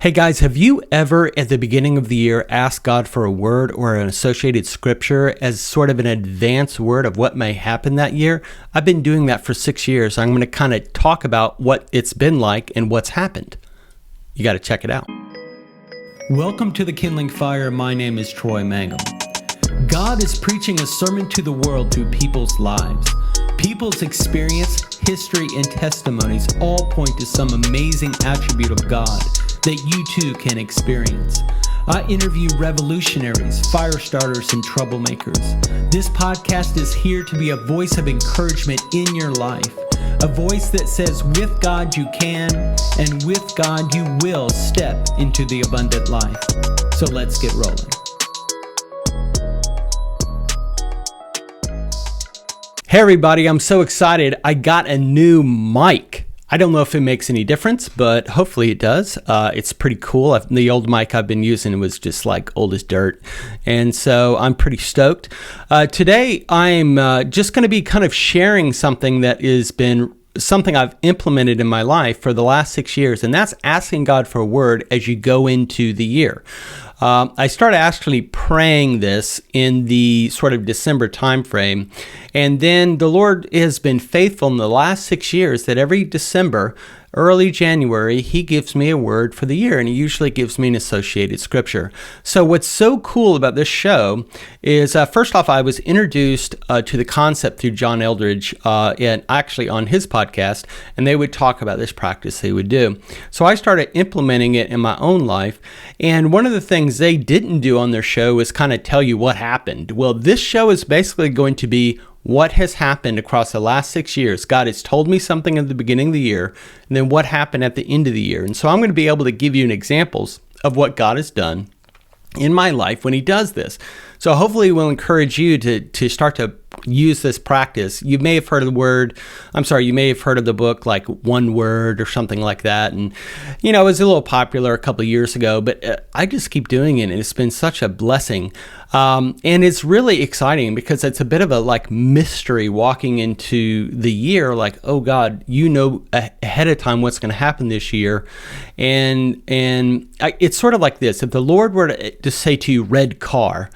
Hey guys, have you ever at the beginning of the year asked God for a word or an associated scripture as sort of an advance word of what may happen that year? I've been doing that for 6 years. I'm going to kind of talk about what it's been like and what's happened. You got to check it out. Welcome to the Kindling Fire. My name is Troy Mangum. God is preaching a sermon to the world through people's lives. People's experience, history, and testimonies all point to some amazing attribute of God that you too can experience. I interview revolutionaries, fire starters, and troublemakers. This podcast is here to be a voice of encouragement in your life, a voice that says with God you can, and with God you will step into the abundant life. So let's get rolling. Hey everybody, I'm so excited. I got a new mic. I don't know if it makes any difference, but hopefully it does. It's pretty cool. The old mic I've been using was just like old as dirt. And so I'm pretty stoked. Today, I'm just going to be kind of sharing something that has been something I've implemented in my life for the last 6 years, and that's asking God for a word as you go into the year. I started actually praying this in the sort of December timeframe, and then the Lord has been faithful in the last 6 years that every December, early January, He gives me a word for the year, and He usually gives me an associated scripture. So what's so cool about this show is, first off, I was introduced to the concept through John Eldredge, and actually on his podcast, and they would talk about this practice they would do. So I started implementing it in my own life, and one of the things they didn't do on their show is kind of tell you what happened. Well, this show is basically going to be what has happened across the last 6 years. God has told me something at the beginning of the year, and then what happened at the end of the year. And so I'm going to be able to give you examples of what God has done in my life when He does this. So hopefully we'll encourage you to start to use this practice. You may have heard of you may have heard of the book like One Word or something like that. And, it was a little popular a couple of years ago, but I just keep doing it, and it's been such a blessing. And it's really exciting because it's a bit of a like mystery walking into the year, like, oh God, ahead of time what's going to happen this year. It's sort of like this. If the Lord were to say to you, red car,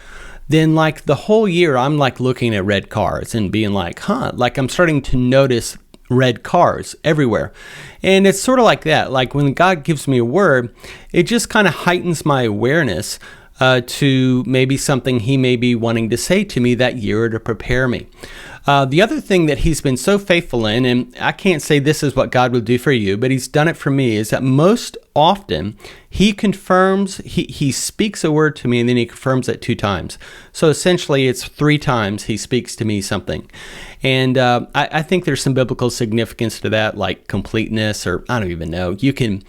then like the whole year I'm like looking at red cars and being like, like I'm starting to notice red cars everywhere. And it's sort of like that. Like when God gives me a word, it just kind of heightens my awareness to maybe something He may be wanting to say to me that year to prepare me. The other thing that He's been so faithful in, and I can't say this is what God will do for you, but He's done it for me, is that most often He confirms, He speaks a word to me and then He confirms it 2 times. So essentially it's 3 times He speaks to me something. And I think there's some biblical significance to that, like completeness, or I don't even know. You can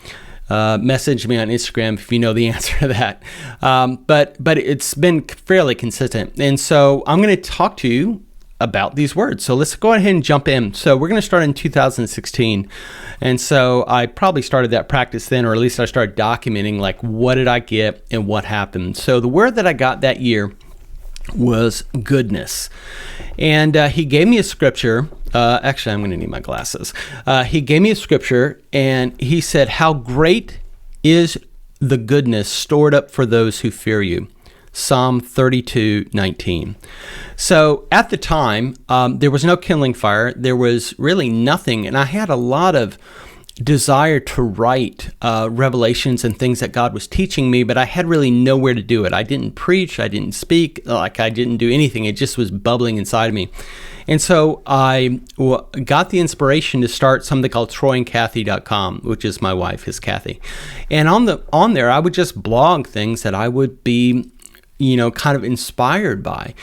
message me on Instagram if you know the answer to that. But it's been fairly consistent. And so I'm going to talk to you about these words. So let's go ahead and jump in. So we're going to start in 2016. And so I probably started that practice then, or at least I started documenting like what did I get and what happened. So the word that I got that year was goodness. And He gave me a scripture. Actually, I'm going to need my glasses. He gave me a scripture and He said, how great is the goodness stored up for those who fear you. Psalm 32:19. So at the time, there was no kindling fire. There was really nothing. And I had a lot of desire to write revelations and things that God was teaching me, but I had really nowhere to do it. I didn't preach. I didn't speak. I didn't do anything. It just was bubbling inside of me. And so I got the inspiration to start something called TroyandKathy.com, which is my wife, is Kathy. And on there, I would just blog things that I would be kind of inspired by.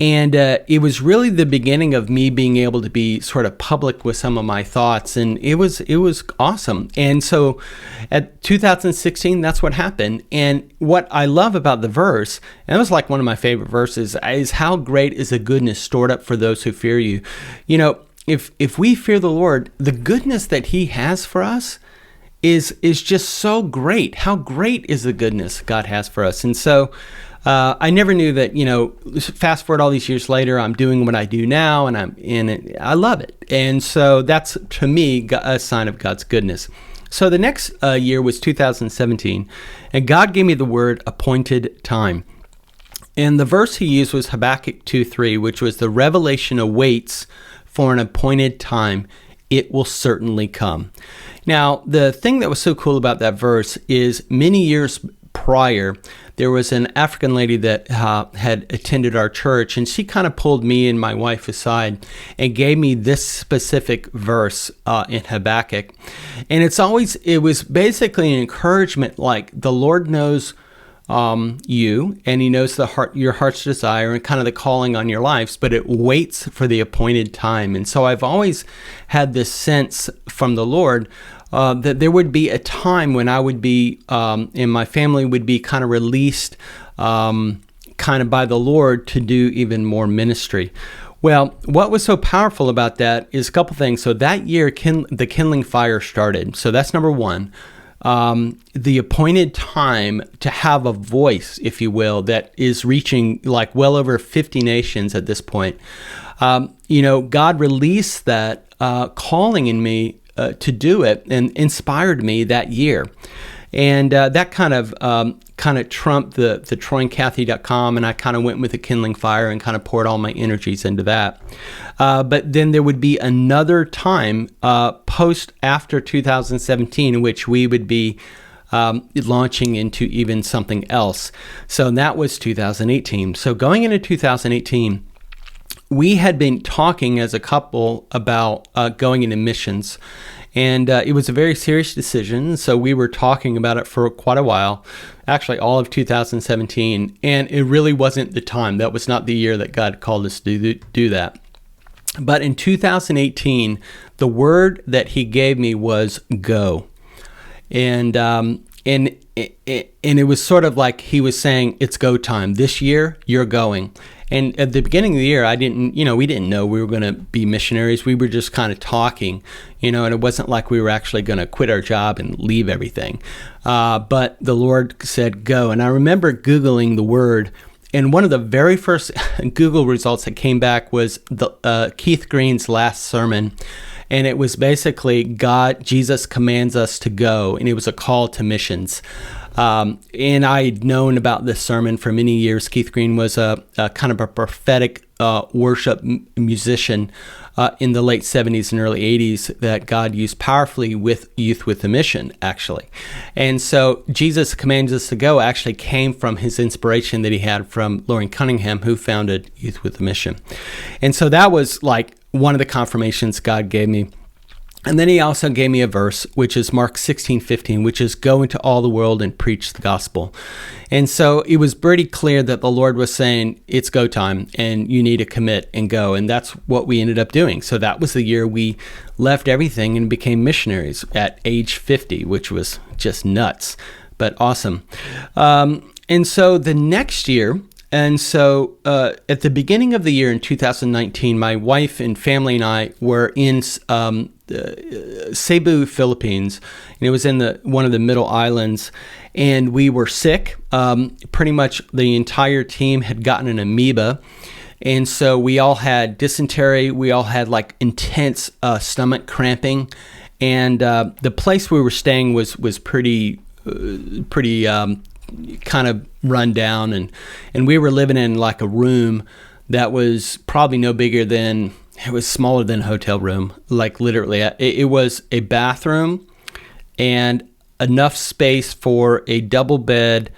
And it was really the beginning of me being able to be sort of public with some of my thoughts. And it was awesome. And so at 2016, that's what happened. And what I love about the verse, and it was like one of my favorite verses, is how great is the goodness stored up for those who fear you. If we fear the Lord, the goodness that He has for us is just so great. How great is the goodness God has for us? And so I never knew that, fast forward all these years later, I'm doing what I do now, and I'm in it. I love it. And so that's, to me, a sign of God's goodness. So the next year was 2017, and God gave me the word appointed time. And the verse he used was Habakkuk 2:3, which was the revelation awaits for an appointed time. It will certainly come. Now, the thing that was so cool about that verse is many years prior, there was an African lady that had attended our church, and she kind of pulled me and my wife aside and gave me this specific verse in Habakkuk. And it was basically an encouragement, like the Lord knows you, and he knows your heart's desire and kind of the calling on your lives, but it waits for the appointed time. And so I've always had this sense from the Lord that there would be a time when I would be, and my family would be kind of released kind of by the Lord to do even more ministry. Well, what was so powerful about that is a couple things. So that year, the Kindling fire started. So that's number one. The appointed time to have a voice, if you will, that is reaching like well over 50 nations at this point. God released that calling in me to do it and inspired me that year. And that kind of trumped the TroyandKathy.com, and I kind of went with the Kindling Fire and kind of poured all my energies into that. But then there would be another time post after 2017 in which we would be launching into even something else. So that was 2018. So going into 2018, we had been talking as a couple about going into missions. And it was a very serious decision, so we were talking about it for quite a while, actually all of 2017, and it really wasn't the time. That was not the year that God called us to do that. But in 2018, the word that he gave me was go. And it was sort of like he was saying, it's go time. This year, you're going. And at the beginning of the year, we didn't know we were going to be missionaries. We were just kind of talking, and it wasn't like we were actually going to quit our job and leave everything. But the Lord said, go. And I remember Googling the word, and one of the very first Google results that came back was Keith Green's last sermon. And it was basically Jesus commands us to go, and it was a call to missions. And I'd known about this sermon for many years. Keith Green was a kind of a prophetic worship musician in the late 70s and early 80s that God used powerfully with Youth with a Mission, actually. And so Jesus commands us to go actually came from his inspiration that he had from Loren Cunningham, who founded Youth with a Mission. And so that was like one of the confirmations God gave me. And then he also gave me a verse, which is Mark 16:15, which is go into all the world and preach the gospel. And so it was pretty clear that the Lord was saying, it's go time and you need to commit and go. And that's what we ended up doing. So that was the year we left everything and became missionaries at age 50, which was just nuts, but awesome. And so the next year, at the beginning of the year in 2019, my wife and family and I were in Cebu, Philippines, and it was in one of the middle islands, and we were sick. Pretty much the entire team had gotten an amoeba, and so we all had dysentery. We all had like intense stomach cramping, and the place we were staying was pretty kind of run down, and we were living in like a room that was probably no bigger than, it was smaller than a hotel room, like literally. It was a bathroom and enough space for a double bed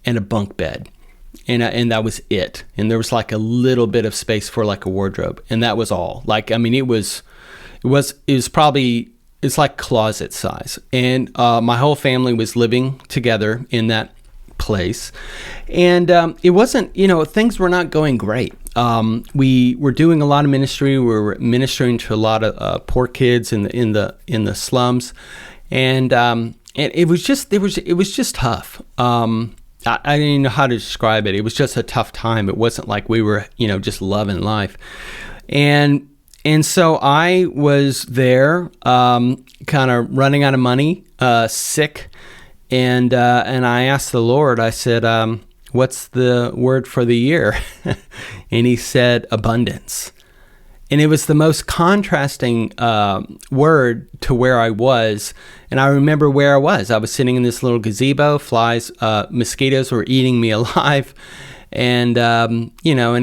and a bunk bed, and that was it. And there was like a little bit of space for like a wardrobe, and that was all. Like, I mean, it was probably, it's like closet size, and my whole family was living together in that place, and it wasn't, things were not going great. We were doing a lot of ministry. We were ministering to a lot of poor kids in the slums, and it was just tough. I didn't know how to describe it. It was just a tough time. It wasn't like we were just loving life, and so I was there, kind of running out of money, sick. And I asked the Lord, I said, what's the word for the year? And he said, abundance. And it was the most contrasting word to where I was. And I remember where I was. I was sitting in this little gazebo. Flies, mosquitoes were eating me alive. And, and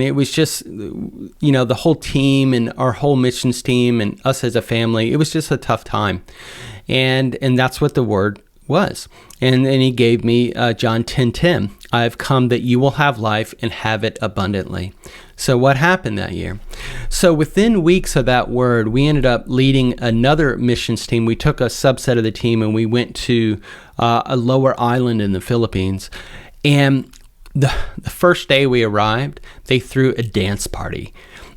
it was just, the whole team and our whole missions team and us as a family, it was just a tough time. And that's what the word was. And then he gave me John 10:10. I have come that you will have life and have it abundantly. So what happened that year? So within weeks of that word, we ended up leading another missions team. We took a subset of the team and we went to a lower island in the Philippines. And the first day we arrived, they threw a dance party.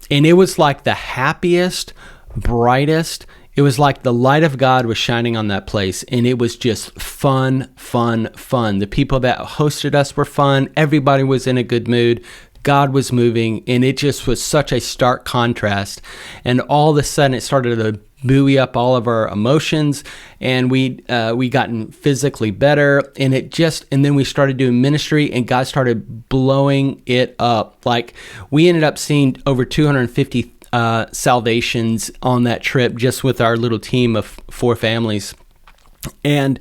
And it was like the happiest, brightest. It was like the light of God was shining on that place, and it was just fun, fun, fun. The people that hosted us were fun. Everybody was in a good mood. God was moving, and it just was such a stark contrast. And all of a sudden, it started to buoy up all of our emotions, and we gotten physically better. And then we started doing ministry, and God started blowing it up. Like, we ended up seeing over 250 salvations on that trip, just with our little team of 4 families. And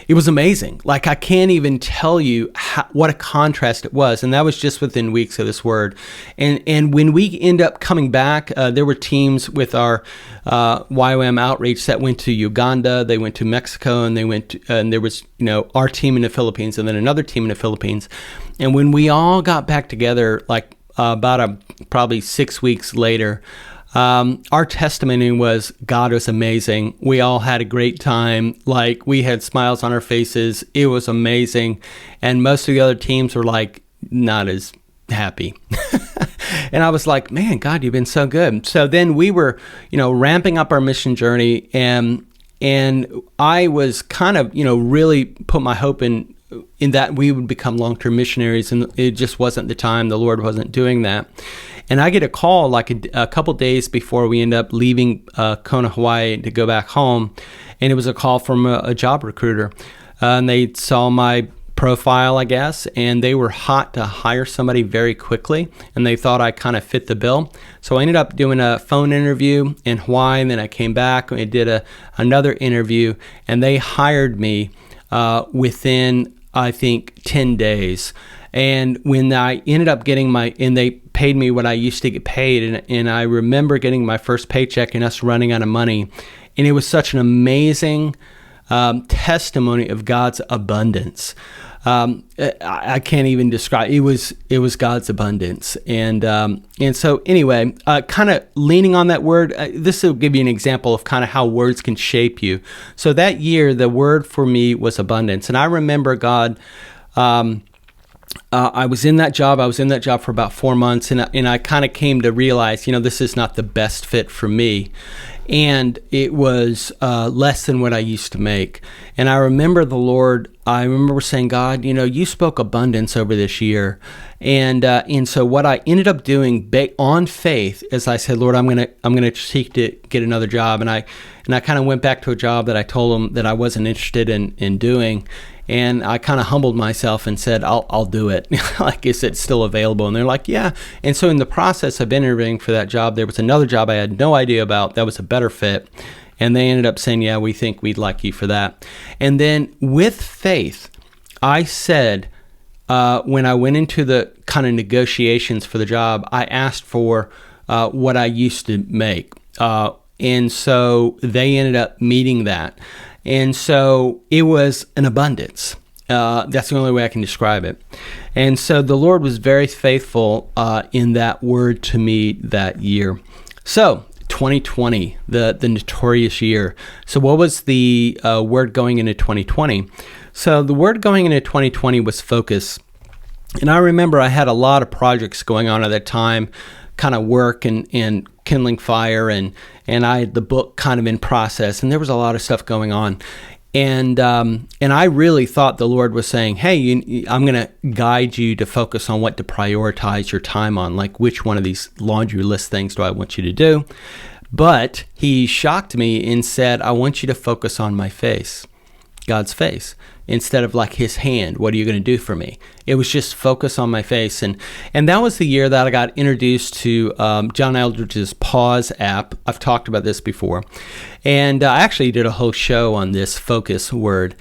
it was amazing. Like, I can't even tell you what a contrast it was. And that was just within weeks of this word. And when we end up coming back, there were teams with our YWAM outreach that went to Uganda, they went to Mexico, and and there was, our team in the Philippines and then another team in the Philippines. And when we all got back together, like probably 6 weeks later, our testimony was God was amazing. We all had a great time. Like, we had smiles on our faces. It was amazing. And most of the other teams were like not as happy. And I was like, man, God, you've been so good. So then we were, ramping up our mission journey, and I was kind of, really put my hope in that we would become long-term missionaries, and it just wasn't the time. The Lord wasn't doing that. And I get a call like a couple days before we end up leaving Kona, Hawaii to go back home, and it was a call from a job recruiter. And they saw my profile, I guess, and they were hot to hire somebody very quickly, and they thought I kind of fit the bill. So I ended up doing a phone interview in Hawaii, and then I came back and I did another interview, and they hired me within, I think, 10 days. And when I ended up getting and they paid me what I used to get paid, and I remember getting my first paycheck and us running out of money. And it was such an amazing testimony of God's abundance. I can't even describe. It was God's abundance, and so anyway, kind of leaning on that word. This will give you an example of kind of how words can shape you. So that year, the word for me was abundance, and I remember God. I was in that job. I was in that job for about 4 months, and I kind of came to realize, this is not the best fit for me. And it was less than what I used to make. And I remember the Lord, I remember saying, God, you spoke abundance over this year. And so what I ended up doing on faith is I said, Lord, I'm gonna seek to get another job. And I kind of went back to a job that I told him that I wasn't interested in doing. And I kind of humbled myself and said, I'll do it. Like, is it still available? And they're like, yeah. And so in the process of interviewing for that job, there was another job I had no idea about that was a better fit. And they ended up saying, yeah, we think we'd like you for that. And then with faith, I said, when I went into the kind of negotiations for the job, I asked for what I used to make. And so they ended up meeting that. And so it was an abundance. That's the only way I can describe it. And so the Lord was very faithful in that word to me that year. So 2020, the notorious year. So what was the word going into 2020? So the word going into 2020 was focus. And I remember I had a lot of projects going on at that time, kind of work and Kindling fire, and I had the book kind of in process, and there was a lot of stuff going on. And I really thought the Lord was saying, hey, I'm going to guide you to focus on what to prioritize your time on, like which one of these laundry list things do I want you to do? But he shocked me and said, I want you to focus on my face, God's face. instead of like his hand. What are you going to do for me? It was just focus on my face. And that was the year that I got introduced to John Eldredge's Pause app. I've talked about this before. And I actually did a whole show on this focus word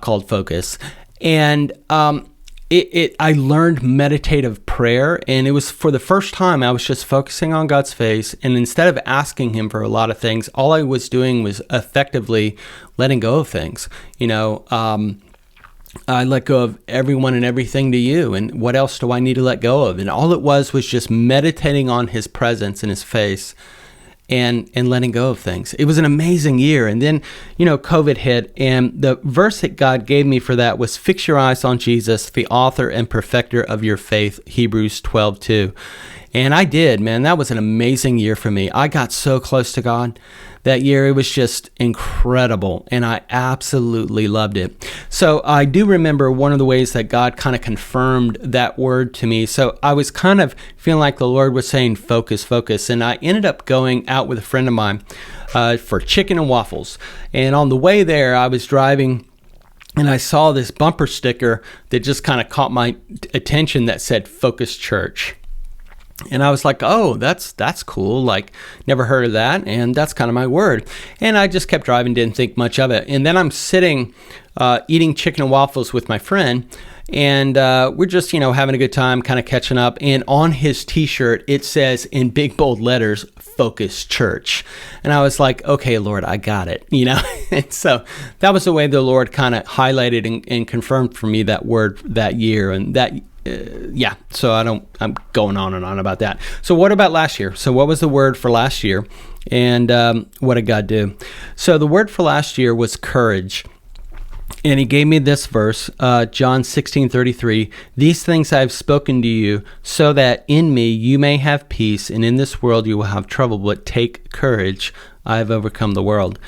called focus. And I learned meditative prayer, and it was for the first time I was just focusing on God's face, and instead of asking him for a lot of things, all I was doing was effectively letting go of things. I let go of everyone and everything to you, and what else do I need to let go of? And all it was just meditating on his presence and his face, and letting go of things. It was an amazing year. And then, COVID hit, and the verse that God gave me for that was, fix your eyes on Jesus, the author and perfecter of your faith, Hebrews 12:2. And I did, man. That was an amazing year for me. I got so close to God that year. It was just incredible, and I absolutely loved it. So I do remember one of the ways that God kind of confirmed that word to me. So I was kind of feeling like the Lord was saying, focus, focus. And I ended up going out with a friend of mine for chicken and waffles. And on the way there, I was driving, and I saw this bumper sticker that just kind of caught my attention that said, Focus Church. And I was like, oh, that's cool. Like, never heard of that. And that's kind of my word. And I just kept driving, didn't think much of it. And then I'm sitting eating chicken and waffles with my friend. And we're just, having a good time, kind of catching up. And on his T-shirt, it says in big, bold letters, Focus Church. And I was like, okay, Lord, I got it, And so that was the way the Lord kind of highlighted and confirmed for me that word that year. And that so I'm going on and on about that. So what about last year? So what was the word for last year? And what did God do? So the word for last year was courage. And he gave me this verse, John 16:33. These things I have spoken to you, so that in me you may have peace, and in this world you will have trouble, but take courage. I have overcome the world.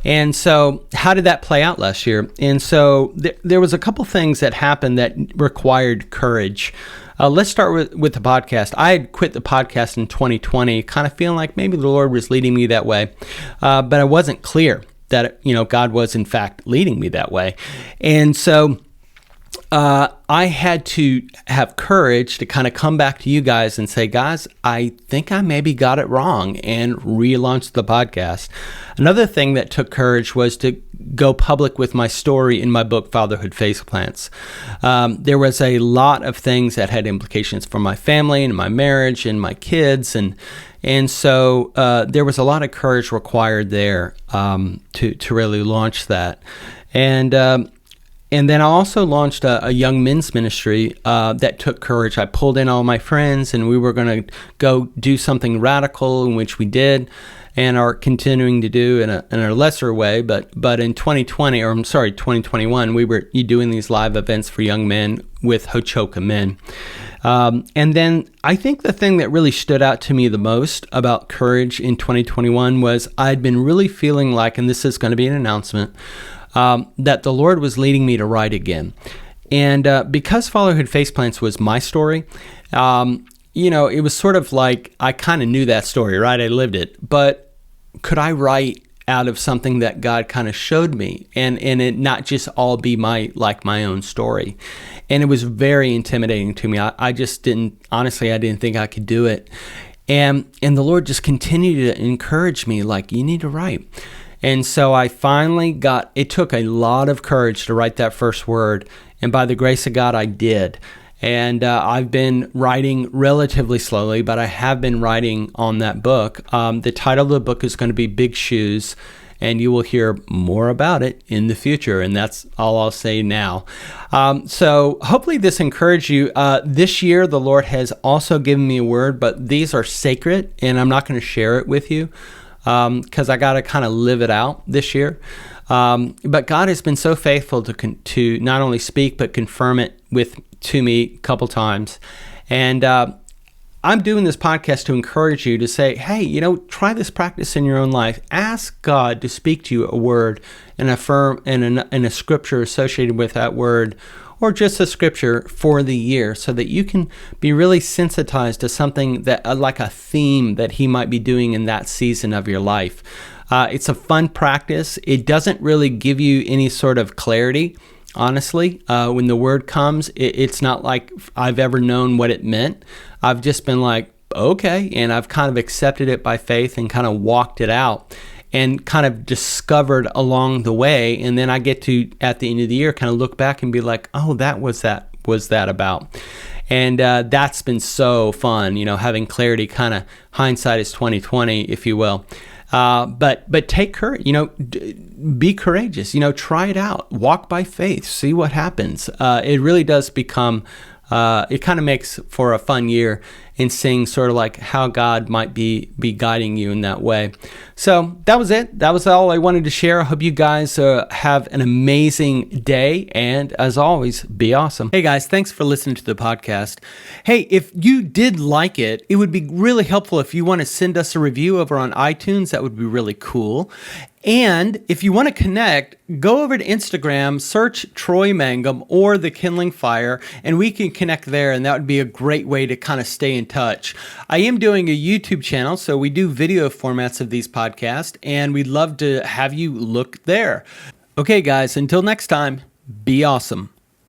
And so how did that play out last year? And so there was a couple things that happened that required courage. Let's start with the podcast. I had quit the podcast in 2020, kind of feeling like maybe the Lord was leading me that way, but I wasn't clear that God was in fact leading me that way. And so I had to have courage to kind of come back to you guys and say, guys, I think I maybe got it wrong, and relaunch the podcast. Another thing that took courage was to go public with my story in my book, Fatherhood Faceplants. There was a lot of things that had implications for my family and my marriage and my kids, and so there was a lot of courage required there to really launch that. And then I also launched a young men's ministry that took courage. I pulled in all my friends, and we were going to go do something radical, in which we did, and are continuing to do in a lesser way. But in 2021, we were doing these live events for young men with Hochoka men. And then I think the thing that really stood out to me the most about courage in 2021 was I'd been really feeling like, and this is going to be an announcement, that the Lord was leading me to write again. And because Fatherhood Faceplants was my story, it was sort of like I kind of knew that story, right? I lived it. But could I write out of something that God kind of showed me, and it not just all be my own story? And it was very intimidating to me. I just didn't, honestly, I didn't think I could do it. And the Lord just continued to encourage me, like, you need to write. And so I finally it took a lot of courage to write that first word. And by the grace of God, I did. And I've been writing relatively slowly, but I have been writing on that book. The title of the book is going to be Big Shoes, and you will hear more about it in the future. And that's all I'll say now. So hopefully this encouraged you. This year, the Lord has also given me a word, but these are sacred, and I'm not going to share it with you, because I got to kind of live it out this year. But God has been so faithful to not only speak, but confirm it to me a couple times. And I'm doing this podcast to encourage you to say, hey, try this practice in your own life. Ask God to speak to you a word and affirm and a scripture associated with that word, or just a scripture for the year, so that you can be really sensitized to something that, like a theme that he might be doing in that season of your life. It's a fun practice. It doesn't really give you any sort of clarity. honestly. When the word comes, it's not like I've ever known what it meant. I've just been like, okay, and I've kind of accepted it by faith and kind of walked it out and kind of discovered along the way. And then I get to, at the end of the year, kind of look back and be like, oh, that was that about. And that's been so fun, having clarity. Kind of hindsight is 2020, if you will. But take courage, be courageous, try it out, walk by faith, see what happens. It really does become, it kind of makes for a fun year in seeing sort of like how God might be guiding you in that way. So that was it. That was all I wanted to share. I hope you guys have an amazing day. And as always, be awesome. Hey guys, thanks for listening to the podcast. Hey, if you did like it, it would be really helpful if you want to send us a review over on iTunes. That would be really cool. And if you want to connect, go over to Instagram, search Troy Mangum or the Kindling Fire, and we can connect there. And that would be a great way to kind of stay in touch. I am doing a YouTube channel, so we do video formats of these podcasts, and we'd love to have you look there. Okay, guys, until next time, be awesome.